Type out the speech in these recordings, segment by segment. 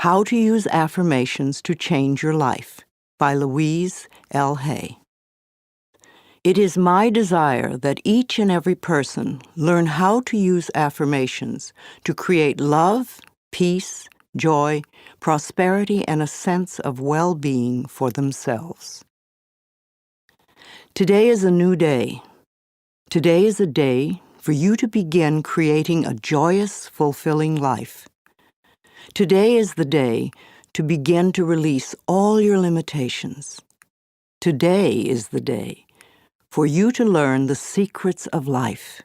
How to Use Affirmations to Change Your Life by Louise Hay. It is my desire that each and every person learn how to use affirmations to create love, peace, joy, prosperity, and a sense of well-being for themselves. Today is a new day. Today is a day for you to begin creating a joyous, fulfilling life. Today is the day to begin to release all your limitations. Today is the day for you to learn the secrets of life.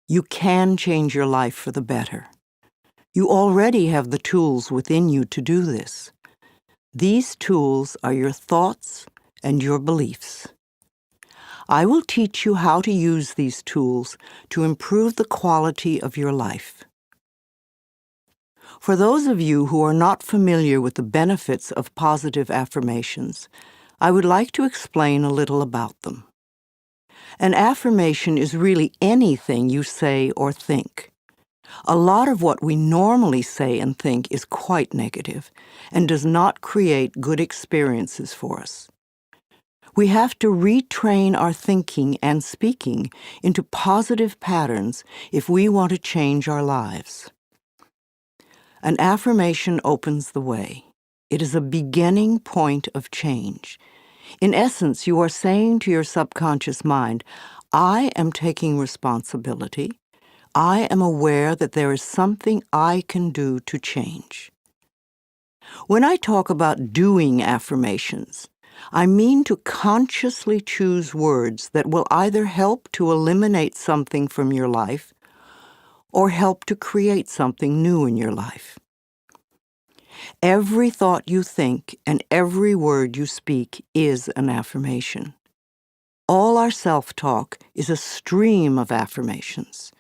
You can change your life for the better. You already have the tools within you to do this. These tools are your thoughts and your beliefs. I will teach you how to use these tools to improve the quality of your life. For those of you who are not familiar with the benefits of positive affirmations, I would like to explain a little about them. An affirmation is really anything you say or think. A lot of what we normally say and think is quite negative and does not create good experiences for us. We have to retrain our thinking and speaking into positive patterns if we want to change our lives. An affirmation opens the way. It is a beginning point of change. In essence, you are saying to your subconscious mind, I am taking responsibility. I am aware that there is something I can do to change. When I talk about doing affirmations, I mean to consciously choose words that will either help to eliminate something from your life or help to create something new in your life. Every thought you think and every word you speak is an affirmation. All our self-talk is a stream of affirmations.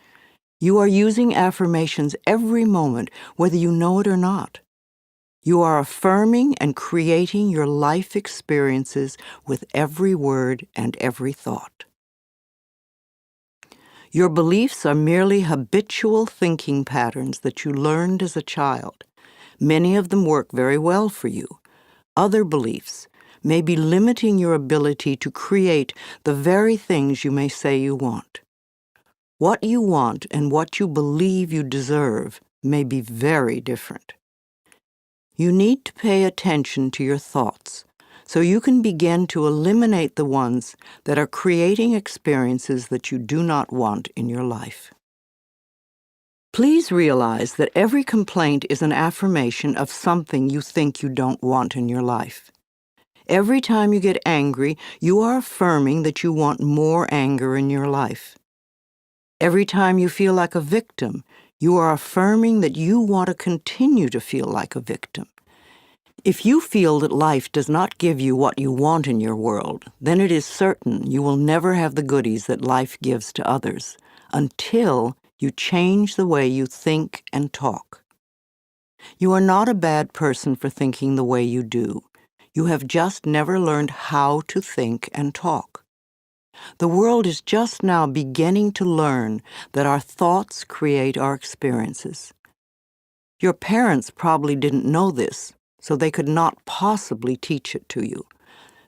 You are using affirmations every moment, whether you know it or not. You are affirming and creating your life experiences with every word and every thought. Your beliefs are merely habitual thinking patterns that you learned as a child. Many of them work very well for you. Other beliefs may be limiting your ability to create the very things you may say you want. What you want and what you believe you deserve may be very different. You need to pay attention to your thoughts so you can begin to eliminate the ones that are creating experiences that you do not want in your life. Please realize that every complaint is an affirmation of something you think you don't want in your life. Every time you get angry, you are affirming that you want more anger in your life. Every time you feel like a victim, you are affirming that you want to continue to feel like a victim. If you feel that life does not give you what you want in your world, then it is certain you will never have the goodies that life gives to others until you change the way you think and talk. You are not a bad person for thinking the way you do. You have just never learned how to think and talk. The world is just now beginning to learn that our thoughts create our experiences. Your parents probably didn't know this, so they could not possibly teach it to you.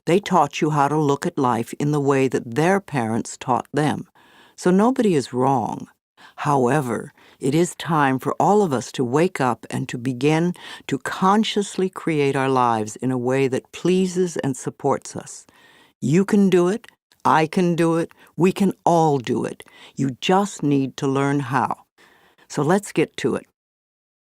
They taught you how to look at life in the way that their parents taught them, so nobody is wrong. However, it is time for all of us to wake up and to begin to consciously create our lives in a way that pleases and supports us. You can do it. I can do it. We can all do it. You just need to learn how. So let's get to it.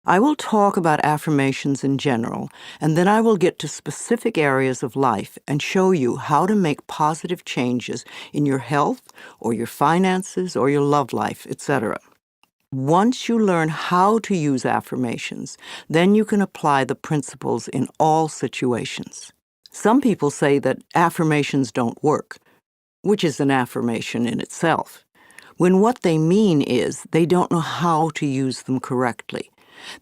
I will talk about affirmations in general, and then I will get to specific areas of life and show you how to make positive changes in your health or your finances or your love life, etc. Once you learn how to use affirmations, then you can apply the principles in all situations. Some people say that affirmations don't work, which is an affirmation in itself, when what they mean is they don't know how to use them correctly.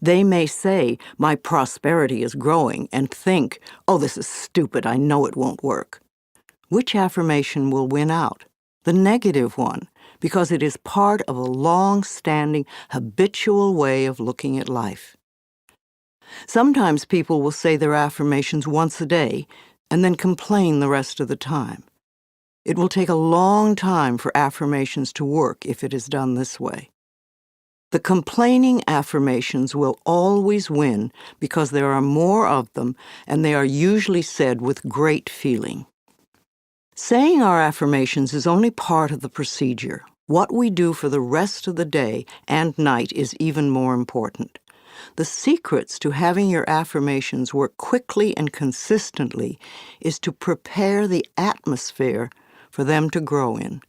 They may say, my prosperity is growing, and think, oh, this is stupid, I know it won't work. Which affirmation will win out? The negative one, because it is part of a long-standing, habitual way of looking at life. Sometimes people will say their affirmations once a day and then complain the rest of the time. It will take a long time for affirmations to work if it is done this way. The complaining affirmations will always win because there are more of them and they are usually said with great feeling. Saying our affirmations is only part of the procedure. What we do for the rest of the day and night is even more important. The secrets to having your affirmations work quickly and consistently is to prepare the atmosphere for them to grow in.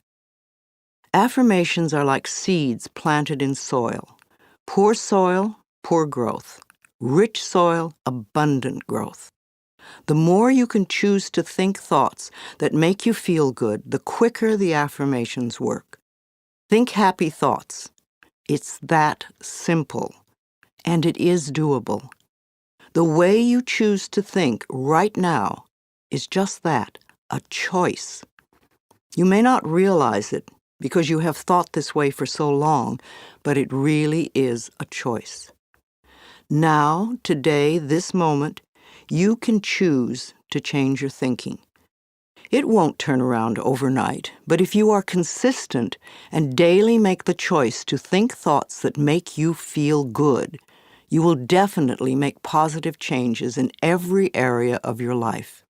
Affirmations are like seeds planted in soil. Poor soil, poor growth. Rich soil, abundant growth. The more you can choose to think thoughts that make you feel good, the quicker the affirmations work. Think happy thoughts. It's that simple, and it is doable. The way you choose to think right now is just that, a choice. You may not realize it because you have thought this way for so long, but it really is a choice. Now, today, this moment, you can choose to change your thinking. It won't turn around overnight, but if you are consistent and daily make the choice to think thoughts that make you feel good, you will definitely make positive changes in every area of your life.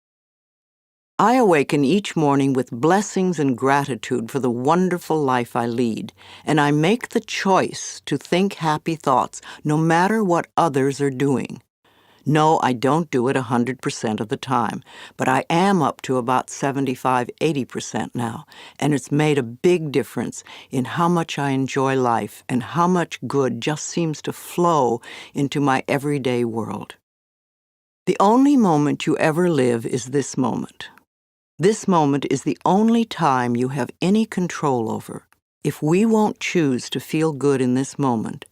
I awaken each morning with blessings and gratitude for the wonderful life I lead, and I make the choice to think happy thoughts no matter what others are doing. No, I don't do it 100% of the time, but I am up to about 75–80% now, and it's made a big difference in how much I enjoy life and how much good just seems to flow into my everyday world. The only moment you ever live is this moment. This moment is the only time you have any control over. If we won't choose to feel good in this moment,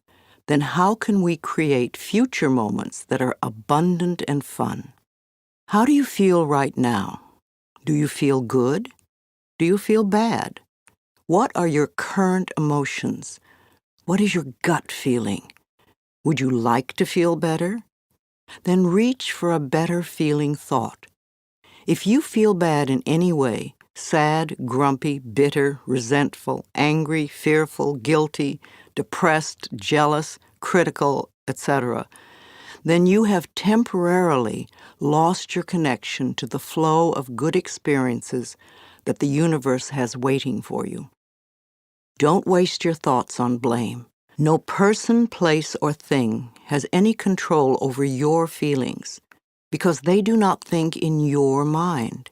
then how can we create future moments that are abundant and fun? How do you feel right now? Do you feel good? Do you feel bad? What are your current emotions? What is your gut feeling? Would you like to feel better? Then reach for a better feeling thought. If you feel bad in any way, sad, grumpy, bitter, resentful, angry, fearful, guilty, depressed, jealous, critical, etc., then you have temporarily lost your connection to the flow of good experiences that the universe has waiting for you. Don't waste your thoughts on blame. No person, place, or thing has any control over your feelings because they do not think in your mind.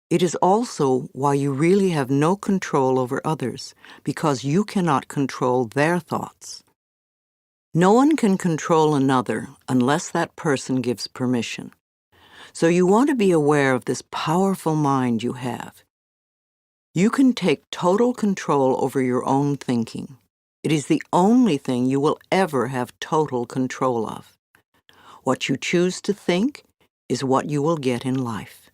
It is also why you really have no control over others, because you cannot control their thoughts. No one can control another unless that person gives permission. So you want to be aware of this powerful mind you have. You can take total control over your own thinking. It is the only thing you will ever have total control of. What you choose to think is what you will get in life.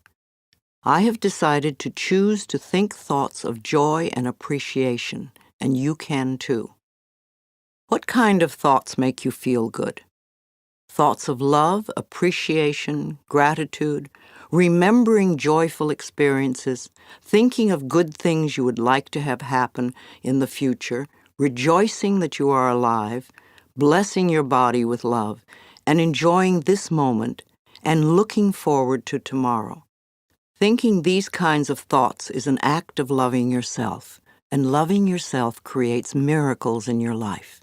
I have decided to choose to think thoughts of joy and appreciation, and you can too. What kind of thoughts make you feel good? Thoughts of love, appreciation, gratitude, remembering joyful experiences, thinking of good things you would like to have happen in the future, rejoicing that you are alive, blessing your body with love, and enjoying this moment and looking forward to tomorrow. Thinking these kinds of thoughts is an act of loving yourself, and loving yourself creates miracles in your life.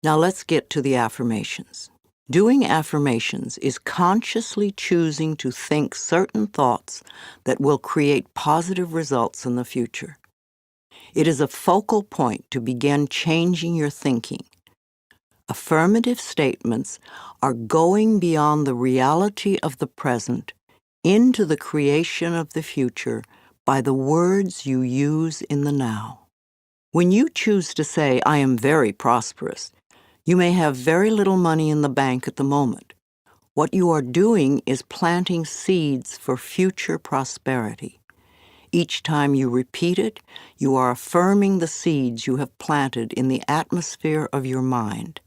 Now let's get to the affirmations. Doing affirmations is consciously choosing to think certain thoughts that will create positive results in the future. It is a focal point to begin changing your thinking. Affirmative statements are going beyond the reality of the present into the creation of the future by the words you use in the now. When you choose to say, "I am very prosperous," you may have very little money in the bank at the moment. What you are doing is planting seeds for future prosperity. Each time you repeat it, you are affirming the seeds you have planted in the atmosphere of your mind.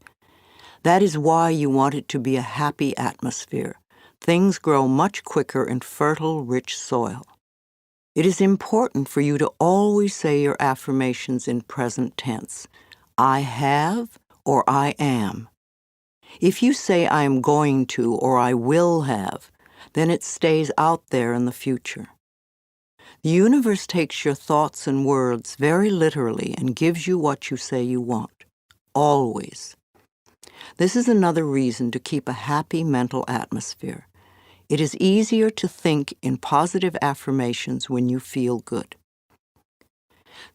That is why you want it to be a happy atmosphere. Things grow much quicker in fertile, rich soil. It is important for you to always say your affirmations in present tense. I have or I am. If you say I am going to or I will have, then it stays out there in the future. The universe takes your thoughts and words very literally and gives you what you say you want. Always. This is another reason to keep a happy mental atmosphere. It is easier to think in positive affirmations when you feel good.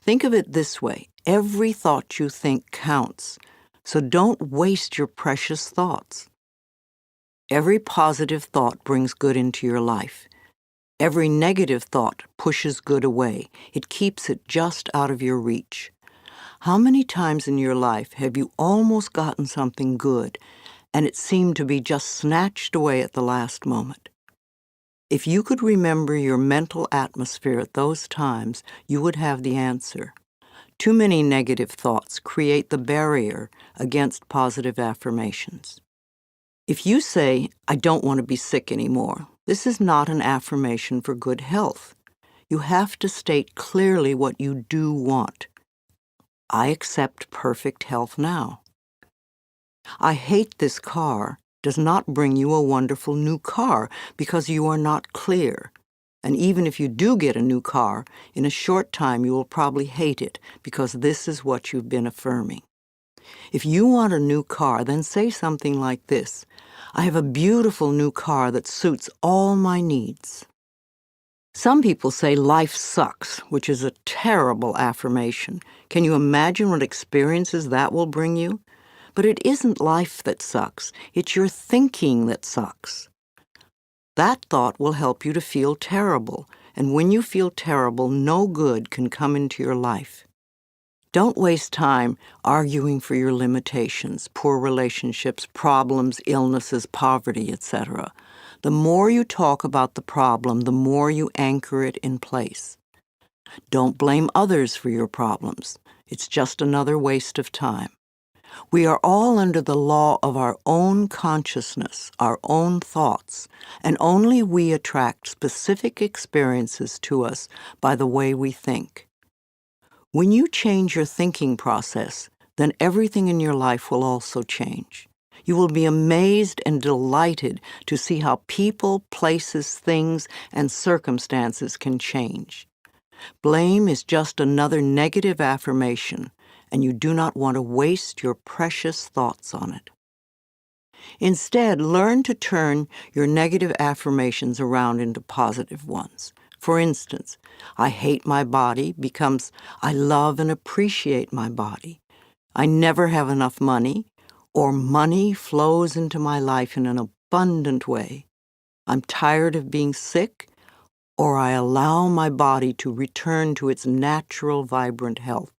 Think of it this way. Every thought you think counts, so don't waste your precious thoughts. Every positive thought brings good into your life. Every negative thought pushes good away. It keeps it just out of your reach. How many times in your life have you almost gotten something good, and it seemed to be just snatched away at the last moment? If you could remember your mental atmosphere at those times, you would have the answer. Too many negative thoughts create the barrier against positive affirmations. If you say, I don't want to be sick anymore, this is not an affirmation for good health. You have to state clearly what you do want. I accept perfect health now. I hate this car does not bring you a wonderful new car because you are not clear. And even if you do get a new car, in a short time you will probably hate it because this is what you've been affirming. If you want a new car, then say something like this: I have a beautiful new car that suits all my needs. Some people say life sucks, which is a terrible affirmation. Can you imagine what experiences that will bring you? But it isn't life that sucks. It's your thinking that sucks. That thought will help you to feel terrible, and when you feel terrible, no good can come into your life. Don't waste time arguing for your limitations, poor relationships, problems, illnesses, poverty, etc. The more you talk about the problem, the more you anchor it in place. Don't blame others for your problems. It's just another waste of time. We are all under the law of our own consciousness, our own thoughts, and only we attract specific experiences to us by the way we think. When you change your thinking process, then everything in your life will also change. You will be amazed and delighted to see how people, places, things, and circumstances can change. Blame is just another negative affirmation, and you do not want to waste your precious thoughts on it. Instead, learn to turn your negative affirmations around into positive ones. For instance, I hate my body becomes I love and appreciate my body. I never have enough money, or money flows into my life in an abundant way. I'm tired of being sick, or I allow my body to return to its natural, vibrant health.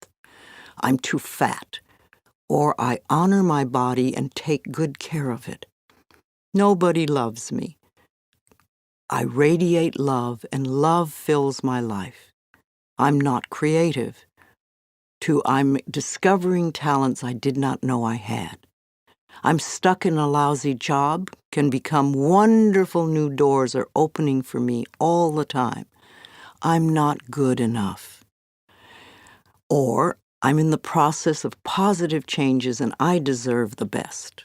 I'm too fat, or I honor my body and take good care of it. Nobody loves me. I radiate love, and love fills my life. I'm not creative. I'm discovering talents I did not know I had. I'm stuck in a lousy job, can become wonderful new doors are opening for me all the time. I'm not good enough. Or I'm in the process of positive changes and I deserve the best.